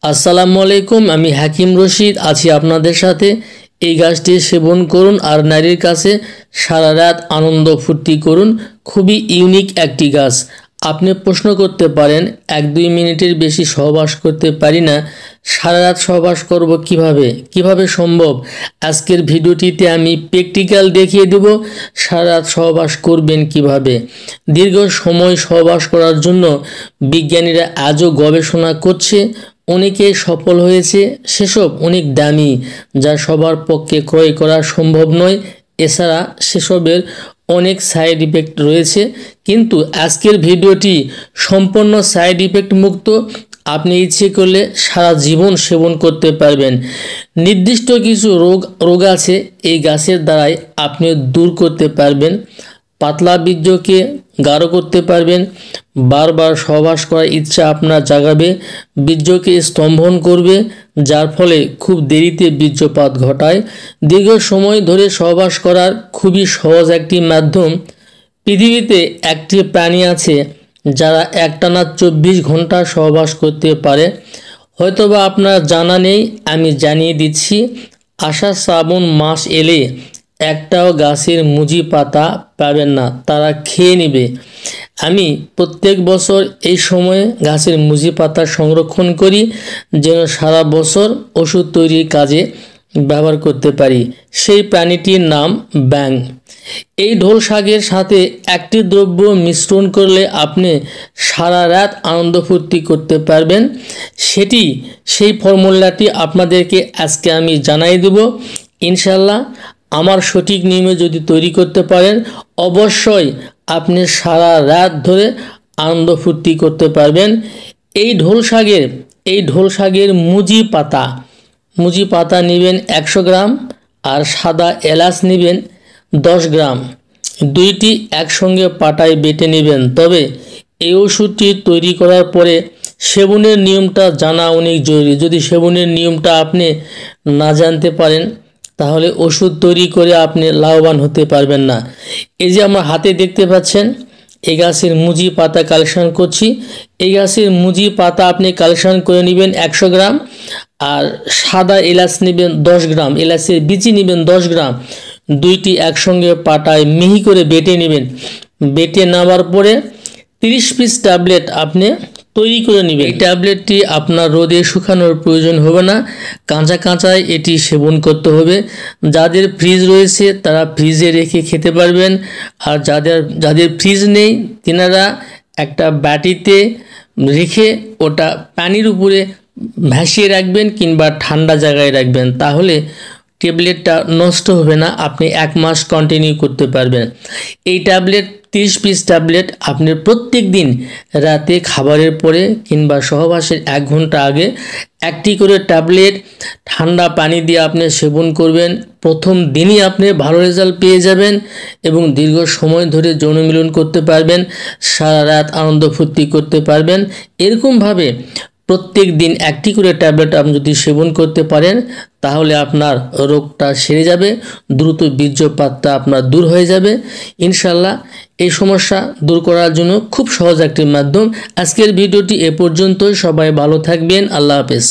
আসসালামু আলাইকুম। আমি হাকিম রশিদ আছি আপনাদের সাথে। এই গাছটি সেবন করুন আর নারীর কাছে সারা রাত আনন্দ ফুর্তি করুন। খুবই ইউনিক একটি গাছ। আপনি প্রশ্ন করতে পারেন, 1-2 মিনিটের বেশি সহবাস করতে পারি না, সারা রাত সহবাস করব কিভাবে সম্ভব? আজকের ভিডিওটিতে আমি প্র্যাকটিক্যাল দেখিয়ে দেব সারা রাত সহবাস করবেন কিভাবে। দীর্ঘ সময় সহবাস করার জন্য বিজ্ঞানীরা আজও গবেষণা করছে, অনেকে সফল হয়েছে। সেসব অনেক দামি, যা সবার পক্ষে ক্রয় করা সম্ভব নয়। এছাড়া সেসবের অনেক সাইড ইফেক্ট রয়েছে, কিন্তু আজকের ভিডিওটি সম্পূর্ণ সাইড ইফেক্ট মুক্ত। আপনি ইচ্ছে করলে সারা জীবন সেবন করতে পারবেন। নির্দিষ্ট কিছু রোগ আছে এই গাছের দ্বারাই আপনি দূর করতে পারবেন। পাতলা বীর্যকে গাঢ় করতে পারবেন। বারবার সহবাস করার ইচ্ছা আপনার জাগাবে। বীর্যকে স্তম্ভন করবে, যার ফলে খুব দেরিতে বীর্যপাত ঘটায়। দীর্ঘ সময় ধরে সহবাস করার খুবই সহজ একটি মাধ্যম। পৃথিবীতে একটি প্রাণী আছে যারা একটানা 24 ঘন্টা সহবাস করতে পারে। হয়তোবা আপনার জানা নেই, আমি জানিয়ে দিচ্ছি। আষাঢ় শ্রাবণ মাস এলে একটাও গাছের মুজি পাতা পাবেন না, তারা খেয়ে নেবে। আমি প্রত্যেক বছর এই সময়ে গাছের মুজি পাতা সংরক্ষণ করি, যেন সারা বছর ওষুধ তৈরির কাজে ব্যবহার করতে পারি। সেই প্রাণীটির নাম ব্যাঙ। এই ঢোল শাকের সাথে একটি দ্রব্য মিশ্রণ করলে আপনি সারা রাত আনন্দ ফুর্তি করতে পারবেন। সেই ফর্মুলাটি আপনাদেরকে আজকে আমি জানাই দেব। ইনশাল্লাহ আমার সঠিক নিয়মে যদি তৈরি করতে পারেন, অবশ্যই আপনি সারা রাত ধরে আনন্দ ফুর্তি করতে পারবেন। এই ঢোল শাকের মুজি পাতা নেবেন 100 গ্রাম, আর সাদা এলাচ নেবেন 10 গ্রাম। দুইটি একসঙ্গে পাটায় বেটে নেবেন। তবে এই ওষুধটি তৈরি করার পরে সেবনের নিয়মটা জানা অনেক জরুরি। যদি সেবনের নিয়মটা আপনি না জানতে পারেন, তাহলে ওষুধ তৈরি করে আপনি লাভবান হতে পারবেন না। এই যে আমার হাতে দেখতে পাচ্ছেন, এই গাছের মুজি পাতা কালেকশন করছি। এই গাছের মুজি পাতা আপনি কালেকশন করে নেবেন 100 গ্রাম, আর সাদা এলাচ নেবেন 10 গ্রাম, এলাচের বিচি নেবেন 10 গ্রাম। দুইটি একসঙ্গে পাটায় মিহি করে বেটে নেবেন। বেটে নেওয়ার পরে 30 পিস ট্যাবলেট আপনি তৈরি করে নেবেন। এই ট্যাবলেটটি আপনার রোদে শুকানোর প্রয়োজন হবে না, কাঁচায় এটি সেবন করতে হবে। যাদের ফ্রিজ রয়েছে তারা ফ্রিজে রেখে খেতে পারবেন, আর যাদের ফ্রিজ নেই তেনারা একটা বাটিতে রেখে ওটা পানির উপরে ভাসিয়ে রাখবেন কিংবা ঠান্ডা জায়গায় রাখবেন। তাহলে ট্যাবলেটটা নষ্ট হবে না, আপনি 1 মাস কন্টিনিউ করতে পারবেন। এই ট্যাবলেট 30 পিস ট্যাবলেট আপনি প্রত্যেক দিন রাতে খাবারের পরে কিংবা সহবাসের 1 ঘন্টা আগে একটি করে ট্যাবলেট ঠান্ডা পানি দিয়ে আপনি সেবন করবেন। প্রথম দিনই আপনি ভালো রেজাল্ট পেয়ে যাবেন এবং দীর্ঘ সময় ধরে যৌন মিলন করতে পারবেন, সারা রাত আনন্দ ফুর্তি করতে পারবেন। এরকমভাবে প্রত্যেক দিন একটি করে ট্যাবলেট আপনি যদি সেবন করতে পারেন, তাহলে আপনার রোগটা সেরে যাবে, দ্রুত বীর্যপাতটা আপনার দূর হয়ে যাবে। ইনশাল্লাহ এই সমস্যা দূর করার জন্য খুব সহজ একটি মাধ্যম। আজকের ভিডিওটি এ পর্যন্তই। সবাই ভালো থাকবেন। আল্লাহ হাফেজ।